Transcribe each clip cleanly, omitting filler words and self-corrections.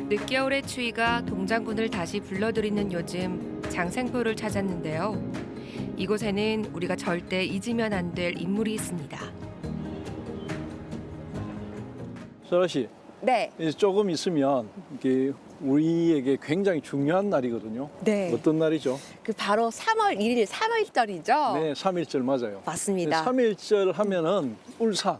늦겨울의 추위가 동장군을 다시 불러들이는 요즘 장생포를 찾았는데요. 이곳에는 우리가 절대 잊으면 안 될 인물이 있습니다. 설아 씨, 네. 이제 조금 있으면 이게 우리에게 굉장히 중요한 날이거든요. 네. 어떤 날이죠? 그 바로 3월 1일 3.1절이죠? 네, 3.1절 맞아요. 맞습니다. 3.1절 하면은 울산.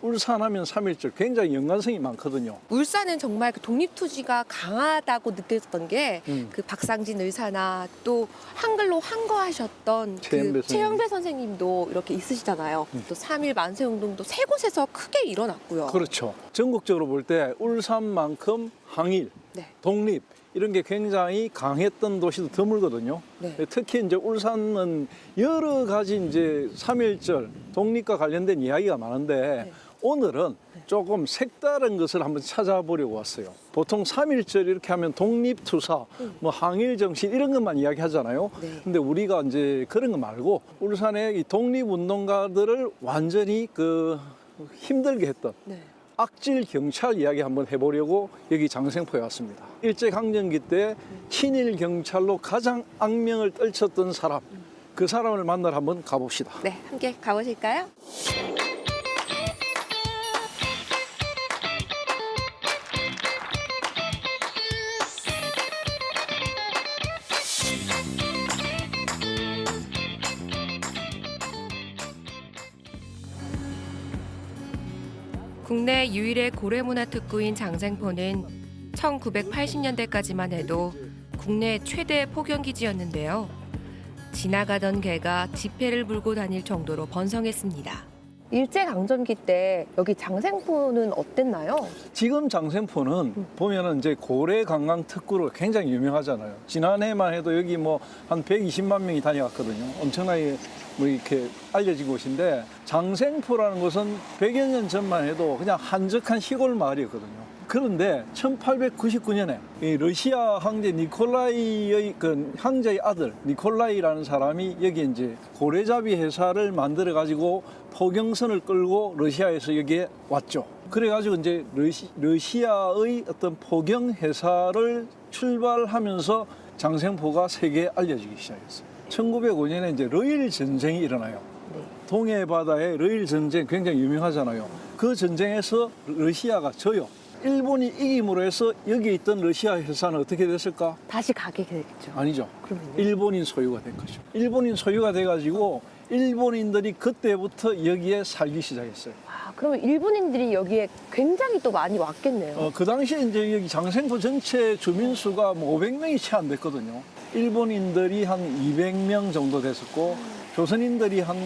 울산 하면 3.1절 굉장히 연관성이 많거든요. 울산은 정말 그 독립투지가 강하다고 느꼈던 게 그 박상진 의사나 또 한글로 한거하셨던 최영배 그 최영배 선생님도 이렇게 있으시잖아요. 또 3.1 만세운동도 세 곳에서 크게 일어났고요. 그렇죠. 전국적으로 볼 때 울산만큼 항일, 네. 독립 이런 게 굉장히 강했던 도시도 드물거든요. 네. 특히 이제 울산은 여러 가지 이제 3.1절 독립과 관련된 이야기가 많은데 네. 오늘은 조금 색다른 것을 한번 찾아보려고 왔어요. 보통 3.1절 이렇게 하면 독립투사, 뭐 항일 정신 이런 것만 이야기하잖아요. 네. 근데 우리가 이제 그런 거 말고 울산의 이 독립운동가들을 완전히 그 힘들게 했던 네. 악질 경찰 이야기 한번 해보려고 여기 장생포에 왔습니다. 일제강점기 때 친일 경찰로 가장 악명을 떨쳤던 사람, 그 사람을 만나러 한번 가봅시다. 네, 함께 가보실까요? 국내 유일의 고래문화특구인 장생포는 1980년대까지만 해도 국내 최대 포경기지였는데요. 지나가던 개가 지폐를 불고 다닐 정도로 번성했습니다. 일제강점기 때 여기 장생포는 어땠나요? 지금 장생포는 보면은 이제 고래 관광 특구로 굉장히 유명하잖아요. 지난해만 해도 여기 뭐 한 120만 명이 다녀갔거든요. 엄청나게 뭐 이렇게 알려진 곳인데 장생포라는 곳은 100여 년 전만 해도 그냥 한적한 시골 마을이었거든요. 그런데 1899년에 이 러시아 황제 니콜라이의 그 황제의 아들 니콜라이라는 사람이 여기 이제 고래잡이 회사를 만들어 가지고 포경선을 끌고 러시아에서 여기에 왔죠. 그래가지고 이제 러시아의 어떤 포경 회사를 출발하면서 장생포가 세계에 알려지기 시작했어요. 1905년에 이제 러일 전쟁이 일어나요. 동해 바다의 러일 전쟁 굉장히 유명하잖아요. 그 전쟁에서 러시아가 져요. 일본이 이김으로 해서 여기 있던 러시아 회사는 어떻게 됐을까? 다시 가게 되겠죠. 아니죠. 그러면요? 일본인 소유가 된 거죠. 일본인 소유가 돼가지고 일본인들이 그때부터 여기에 살기 시작했어요. 아, 그러면 일본인들이 여기에 굉장히 또 많이 왔겠네요. 그 당시에 이제 여기 장생포 전체 주민 수가 뭐 500명이 채 안 됐거든요. 일본인들이 한 200명 정도 됐었고 조선인들이 한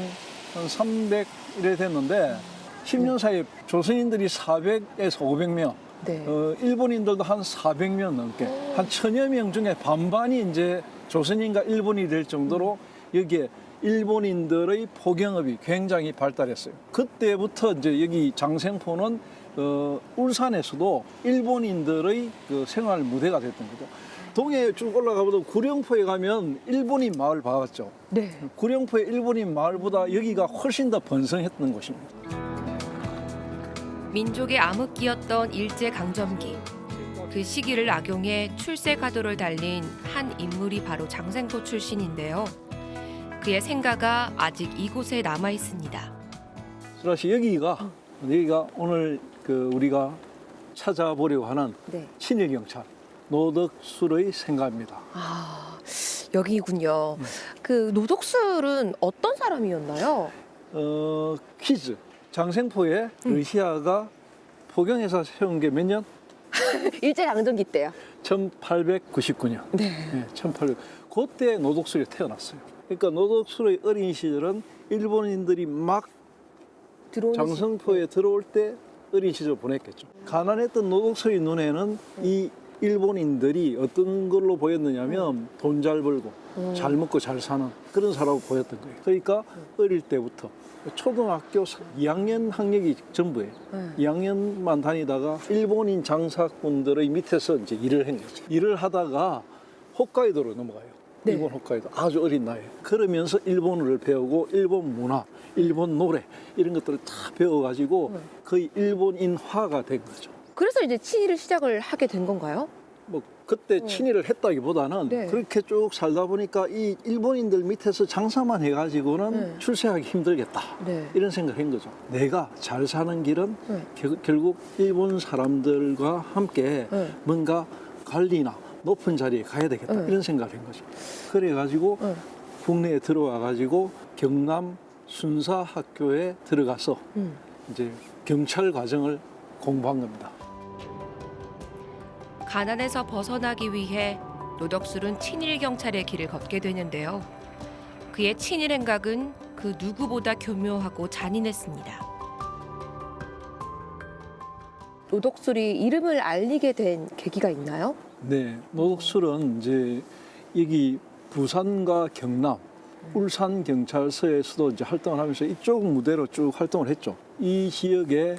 300 이래 됐는데 10년 사이에 조선인들이 400에서 500명, 네. 일본인들도 한 400명 넘게 한 1000여 명 중에 반반이 이제 조선인과 일본이 될 정도로 여기에 일본인들의 포경업이 굉장히 발달했어요. 그때부터 이제 여기 장생포는 울산에서도 일본인들의 그 생활 무대가 됐던 거죠. 동해 쭉 올라가보도 구룡포에 가면 일본인 마을 봐봤죠. 네. 구룡포의 일본인 마을보다 여기가 훨씬 더 번성했던 곳입니다. 민족의 암흑기였던 일제강점기. 그 시기를 악용해 출세 가도를 달린 한 인물이 바로 장생포 출신인데요. 그의 생가가 아직 이곳에 남아 있습니다. 수라 씨 여기가 오늘 그 우리가 찾아보려고 하는 네. 친일 경찰 노덕술의 생가입니다. 아, 여기군요. 그 노덕술은 어떤 사람이었나요? 퀴즈. 장생포에 러시아가 포경회사 세운 게 몇 년? 일제강점기 때요. 1899년. 네. 네, 1800. 그때 노덕술이 태어났어요. 그러니까 노덕술의 어린 시절은 일본인들이 막 장생포에 들어올 때 어린 시절 보냈겠죠. 가난했던 노덕술의 눈에는 이 일본인들이 어떤 걸로 보였느냐면 돈 잘 벌고 잘 먹고 잘 사는 그런 사람으로 보였던 거예요. 그러니까 어릴 때부터 초등학교 2학년 학력이 전부예요. 2학년만 다니다가 일본인 장사꾼들의 밑에서 이제 일을 한 거죠. 일을 하다가 홋카이도로 넘어가요. 네. 일본 홋카이도 아주 어린 나이에. 그러면서 일본어를 배우고 일본 문화, 일본 노래 이런 것들을 다 배워가지고 거의 일본인화가 된 거죠. 그래서 이제 친일을 시작을 하게 된 건가요? 뭐 그때 친일을 했다기보다는 네. 그렇게 쭉 살다 보니까 이 일본인들 밑에서 장사만 해가지고는 네. 출세하기 힘들겠다. 네. 이런 생각한 거죠. 내가 잘 사는 길은 네. 결국 일본 사람들과 함께 네. 뭔가 관리나 높은 자리에 가야 되겠다. 네. 이런 생각을 한 거죠. 그래가지고 네. 국내에 들어와가지고 경남 순사학교에 들어가서 이제 경찰 과정을 공부한 겁니다. 가난에서 벗어나기 위해 노덕술은 친일 경찰의 길을 걷게 되는데요. 그의 친일 행각은 그 누구보다 교묘하고 잔인했습니다. 노덕술이 이름을 알리게 된 계기가 있나요? 네, 노덕술은 이제 여기 부산과 경남, 울산 경찰서에서도 이제 활동을 하면서 이쪽 무대로 쭉 활동을 했죠. 이 지역의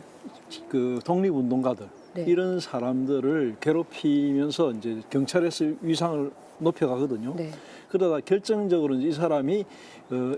그 독립운동가들 네. 이런 사람들을 괴롭히면서 이제 경찰에서 위상을 높여가거든요. 네. 그러다 결정적으로 이 사람이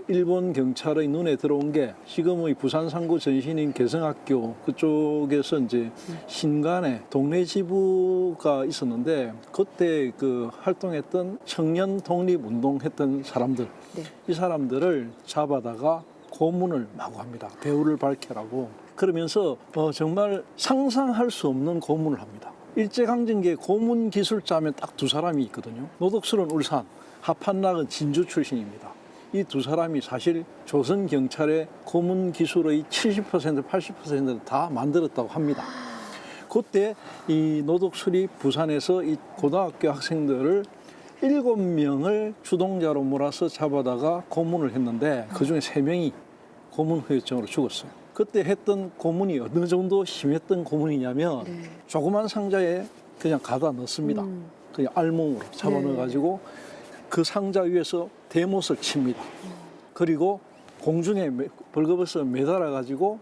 일본 경찰의 눈에 들어온 게 지금의 부산 상구 전신인 개성학교 그쪽에서 이제 신간에 동네 지부가 있었는데 그때 그 활동했던 청년 독립 운동했던 사람들 네. 이 사람들을 잡아다가 고문을 마구 합니다. 배우를 밝혀라고. 그러면서 정말 상상할 수 없는 고문을 합니다. 일제강점기에 고문 기술자면 딱 두 사람이 있거든요. 노덕술은 울산, 하판락은 진주 출신입니다. 이 두 사람이 사실 조선 경찰의 고문 기술의 70%, 80%를 다 만들었다고 합니다. 그때 이 노덕술이 부산에서 이 고등학교 학생들을 7명을 주동자로 몰아서 잡아다가 고문을 했는데 그중에 3명이 고문 후유증으로 죽었어요. 그때 했던 고문이 어느 정도 심했던 고문이냐면 네. 조그만 상자에 그냥 가다 넣습니다. 그냥 알몸으로 잡아넣어가지고 그 상자 위에서 대못을 칩니다. 그리고 공중에 벌거벗어 매달아가지고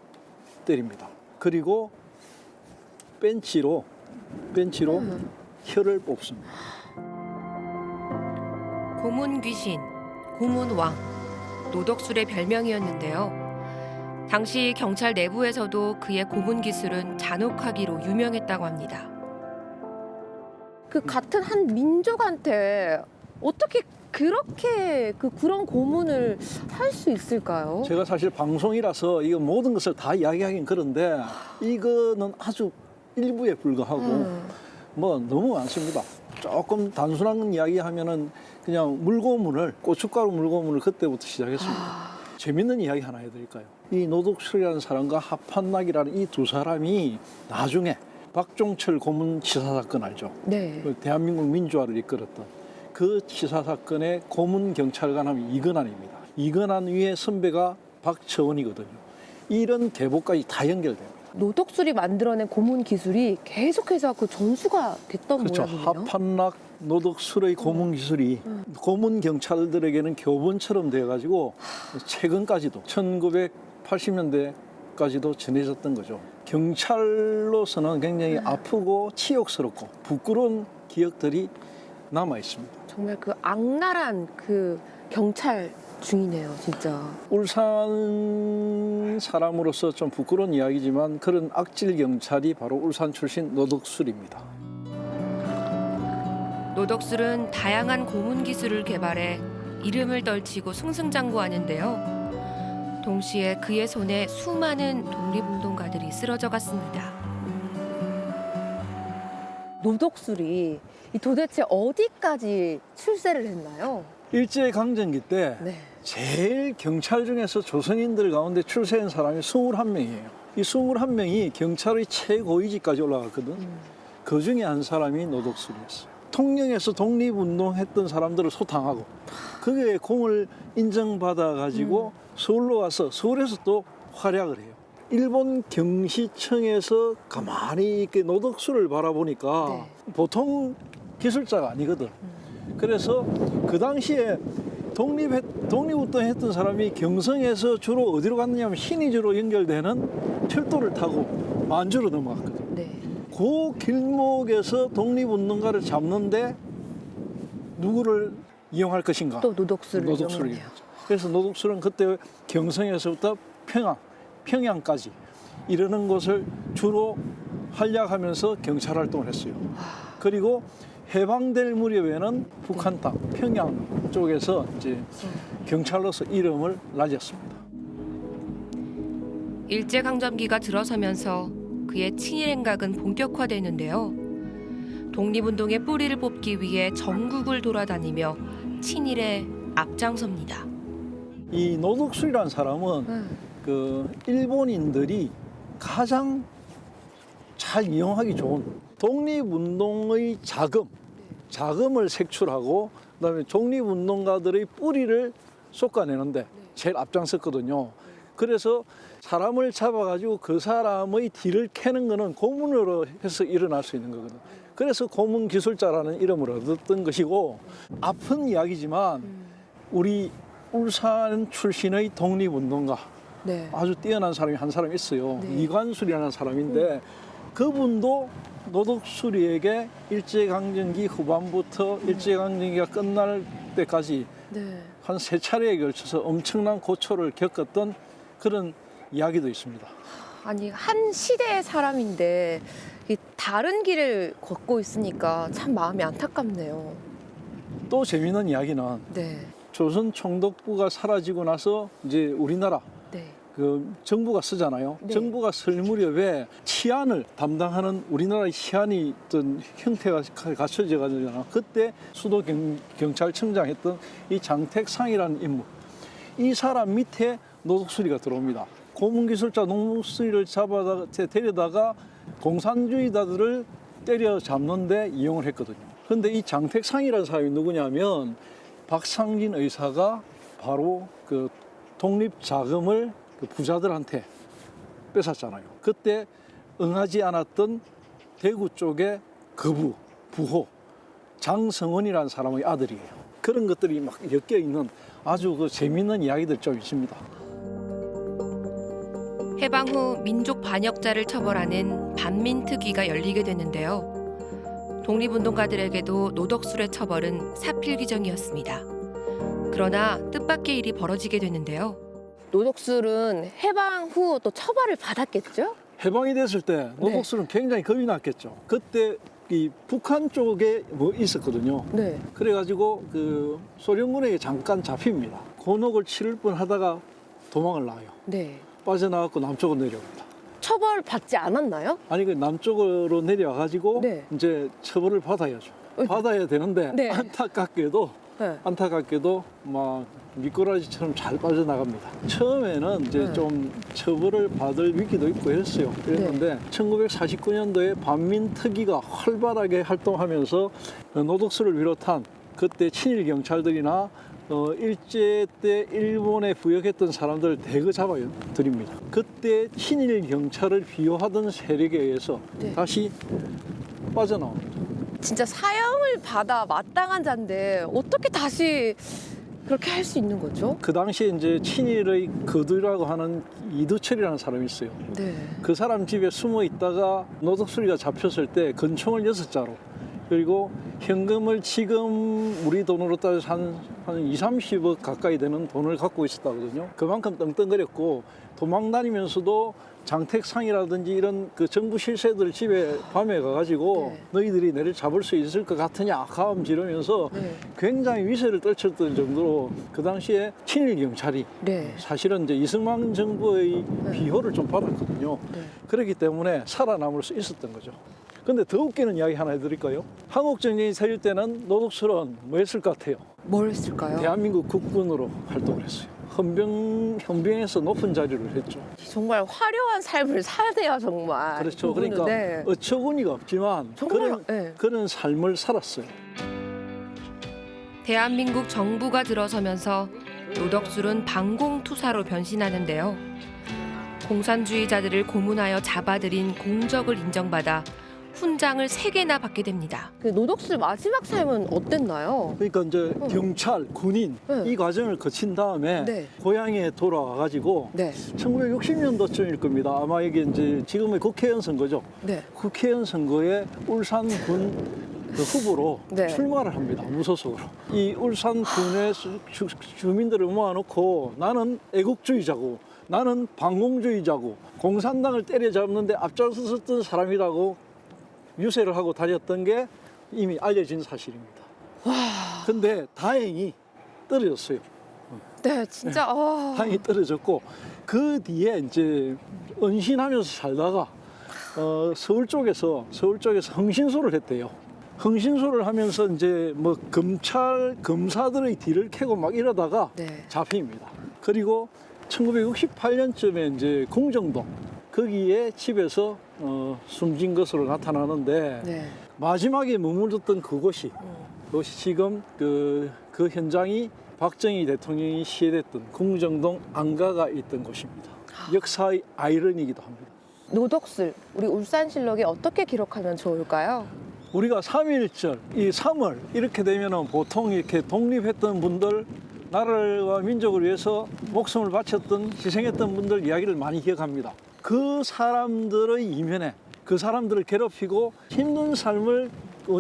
때립니다. 그리고 벤치로 혀를 뽑습니다. 고문 귀신, 고문 왕, 노덕술의 별명이었는데요. 당시 경찰 내부에서도 그의 고문 기술은 잔혹하기로 유명했다고 합니다. 그 같은 한 민족한테 어떻게 그렇게 그런 고문을 할 수 있을까요? 제가 사실 방송이라서 이거 모든 것을 다 이야기하긴 그런데 이거는 아주 일부에 불과하고 뭐 너무 많습니다. 조금 단순한 이야기하면은 그냥 물고문을 고춧가루 물고문을 그때부터 시작했습니다. 재밌는 이야기 하나 해드릴까요? 이 노덕술이라는 사람과 하판락이라는 이 두 사람이 나중에 박종철 고문 치사 사건 알죠? 네. 그 대한민국 민주화를 이끌었던 그 치사 사건의 고문 경찰관 하면 이근환입니다. 이근환 위에 선배가 박처원이거든요. 이런 계보까지 다 연결돼요. 노덕술이 만들어낸 고문 기술이 계속해서 그 전수가 됐던 그렇죠. 모양이네요. 하판락 노덕술의 고문 기술이 고문 경찰들에게는 교본처럼 돼가지고 최근까지도 1980년대까지도 전해졌던 거죠. 경찰로서는 굉장히 아프고 치욕스럽고 부끄러운 기억들이 남아 있습니다. 정말 그 악랄한 그 경찰 중이네요, 진짜. 울산 사람으로서 좀 부끄러운 이야기지만 그런 악질 경찰이 바로 울산 출신 노덕술입니다. 노덕술은 다양한 고문 기술을 개발해 이름을 떨치고 승승장구하는데요. 동시에 그의 손에 수많은 독립운동가들이 쓰러져 갔습니다. 노덕술이 도대체 어디까지 출세를 했나요? 일제강점기 때 네. 제일 경찰 중에서 조선인들 가운데 출세한 사람이 21명이에요. 이 21명이 경찰의 최고위직까지 올라갔거든. 그 중에 한 사람이 노덕술이었어요. 통영에서 독립운동했던 사람들을 소탕하고 그게 공을 인정받아가지고 서울로 와서 서울에서 또 활약을 해요. 일본 경시청에서 가만히 이렇게 노덕술을 바라보니까 네. 보통 기술자가 아니거든. 그래서 그 당시에 독립운동 했던 사람이 경성에서 주로 어디로 갔느냐 하면 신의주로 연결되는 철도를 타고 만주로 넘어갔거든. 네. 그 길목에서 독립운동가를 잡는데 누구를 이용할 것인가? 또 노덕술을 노덕술을 이용하네요. 이용했죠. 그래서 노덕술은 그때 경성에서부터 평양까지 이러는 곳을 주로 활약하면서 경찰 활동을 했어요. 그리고 해방될 무렵에는 북한 땅 평양 쪽에서 이제 경찰로서 이름을 날렸습니다. 일제강점기가 들어서면서 그의 친일 행각은 본격화되는데요. 독립운동의 뿌리를 뽑기 위해 전국을 돌아다니며 친일에 앞장섭니다. 이 노덕술이라는 사람은 그 일본인들이 가장 잘 이용하기 좋은 독립운동의 자금을 색출하고 그다음에 독립운동가들의 뿌리를 솎아내는데 제일 앞장섰거든요. 그래서 사람을 잡아가지고 그 사람의 뒤를 캐는 거는 고문으로 해서 일어날 수 있는 거거든요. 그래서 고문 기술자라는 이름을 얻었던 것이고, 아픈 이야기지만 우리 울산 출신의 독립운동가 네. 아주 뛰어난 사람이 한 사람 있어요. 네. 이관술이라는 사람인데 그분도 노덕수리에게 일제강점기 후반부터 일제강점기가 끝날 때까지 네. 한 3차례에 걸쳐서 엄청난 고초를 겪었던 그런 이야기도 있습니다. 아니 한 시대의 사람인데 이 다른 길을 걷고 있으니까 참 마음이 안타깝네요. 또 재미있는 이야기는 네. 조선 총독부가 사라지고 나서 이제 우리나라 네. 그 정부가 쓰잖아요. 네. 정부가 쓸 무렵에 치안을 담당하는 우리나라의 치안이 어떤 형태가 갖춰져 가지고 그때 수도 경찰청장 했던 이 장택상이라는 인물, 이 사람 밑에 노덕수리가 들어옵니다. 고문기술자 노덕수리를 데려다가 공산주의자들을 때려잡는데 이용을 했거든요. 그런데 이 장택상이라는 사람이 누구냐면 박상진 의사가 바로 그 독립자금을 그 부자들한테 뺏었잖아요. 그때 응하지 않았던 대구 쪽의 거부, 부호, 장성원이라는 사람의 아들이에요. 그런 것들이 막 엮여 있는 아주 그 재미있는 이야기들 좀 있습니다. 해방 후 민족 반역자를 처벌하는 반민특위가 열리게 되는데요. 독립운동가들에게도 노덕술의 처벌은 사필귀정이었습니다. 그러나 뜻밖의 일이 벌어지게 되는데요. 노덕술은 해방 후 또 처벌을 받았겠죠? 해방이 됐을 때 노덕술은 굉장히 겁이 났겠죠. 그때 이 북한 쪽에 뭐 있었거든요. 네. 그래가지고 그 소련군에게 잠깐 잡힙니다. 곤혹을 치를 뻔하다가 도망을 나요. 네. 빠져나가고 남쪽으로 내려옵니다. 처벌 받지 않았나요? 아니 그 남쪽으로 내려와가지고 네. 이제 처벌을 받아야죠. 받아야 되는데 네. 안타깝게도 막 미꾸라지처럼 잘 빠져나갑니다. 처음에는 이제 네. 좀 처벌을 받을 위기도 있고 했어요. 그랬는데 1949년도에 반민특위가 활발하게 활동하면서 노덕수를 비롯한 그때 친일 경찰들이나 일제 때 일본에 부역했던 사람들 대거 잡아요 드립니다. 그때 친일 경찰을 비호하던 세력에 의해서 네. 다시 빠져나옵니다. 진짜 사형을 받아 마땅한 자인데 어떻게 다시 그렇게 할 수 있는 거죠? 그 당시에 이제 친일의 거두라고 하는 이두철이라는 사람이 있어요. 네. 그 사람 집에 숨어 있다가 노덕수리가 잡혔을 때 건총을 6자루 그리고 현금을 지금 우리 돈으로 따져서 한 2, 30억 가까이 되는 돈을 갖고 있었다거든요. 그만큼 떵떵거렸고 도망 다니면서도 장택상이라든지 이런 그 정부 실세들 집에 밤에 가가지고 네. 너희들이 내를 잡을 수 있을 것 같으냐 가음 지르면서 네. 굉장히 위세를 떨쳤던 정도로 그 당시에 친일 경찰이 네. 사실은 이제 이승만 정부의 네. 비호를 좀 받았거든요. 네. 그렇기 때문에 살아남을 수 있었던 거죠. 근데 더 웃기는 이야기 하나 해드릴까요? 한국전쟁이 세일 때는 노덕술은 뭐 했을 것 같아요? 뭘 했을까요? 대한민국 국군으로 활동을 했어요. 헌병에서 높은 자리를 했죠. 정말 화려한 삶을 사네요, 정말. 그렇죠. 그분은, 그러니까 네. 어처구니가 없지만 정말, 네. 그런 삶을 살았어요. 대한민국 정부가 들어서면서 노덕술은 방공투사로 변신하는데요. 공산주의자들을 고문하여 잡아들인 공적을 인정받아 훈장을 3개나 받게 됩니다. 그 노덕술 마지막 삶은 어땠나요? 그러니까 이제 경찰, 군인 네. 이 과정을 거친 다음에 네. 고향에 돌아와가지고 네. 1960년도쯤일 겁니다. 아마 이게 이제 지금의 국회의원 선거죠. 네. 국회의원 선거에 울산군 그 후보로 네. 출마를 합니다. 무소속으로. 이 울산군의 주민들을 모아놓고 나는 애국주의자고 나는 반공주의자고 공산당을 때려잡는데 앞장섰던 사람이라고 유세를 하고 다녔던 게 이미 알려진 사실입니다. 근데 다행히 떨어졌어요. 네, 진짜. 다행히 떨어졌고 그 뒤에 이제 은신하면서 살다가 서울 쪽에서 흥신소를 했대요. 흥신소를 하면서 이제 뭐 검찰 검사들의 뒤를 캐고 막 이러다가 네. 잡힙니다. 그리고 1968년쯤에 이제 공정동 거기에 집에서 숨진 것으로 나타나는데 네. 마지막에 머물렀던 그곳이 지금 그 현장이 박정희 대통령이 시해됐던 공정동 안가가 있던 곳입니다. 역사의 아이러니이기도 합니다. 노덕술, 우리 울산실록에 어떻게 기록하면 좋을까요? 우리가 3.1절, 이 3월 이렇게 되면은 보통 이렇게 독립했던 분들, 나라와 민족을 위해서 목숨을 바쳤던, 희생했던 분들 이야기를 많이 기억합니다. 그 사람들의 이면에 그 사람들을 괴롭히고 힘든 삶을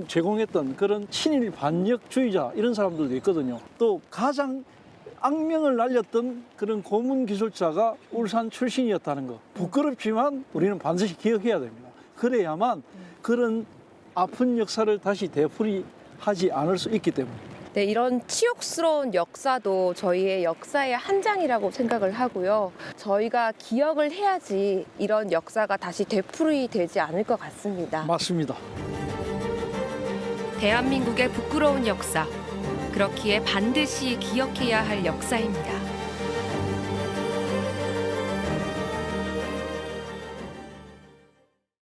제공했던 그런 친일 반역주의자 이런 사람들도 있거든요. 또 가장 악명을 날렸던 그런 고문 기술자가 울산 출신이었다는 거. 부끄럽지만 우리는 반드시 기억해야 됩니다. 그래야만 그런 아픈 역사를 다시 되풀이하지 않을 수 있기 때문에. 네, 이런 치욕스러운 역사도 저희의 역사의 한 장이라고 생각을 하고요. 저희가 기억을 해야지 이런 역사가 다시 되풀이되지 않을 것 같습니다. 맞습니다. 대한민국의 부끄러운 역사. 그렇기에 반드시 기억해야 할 역사입니다.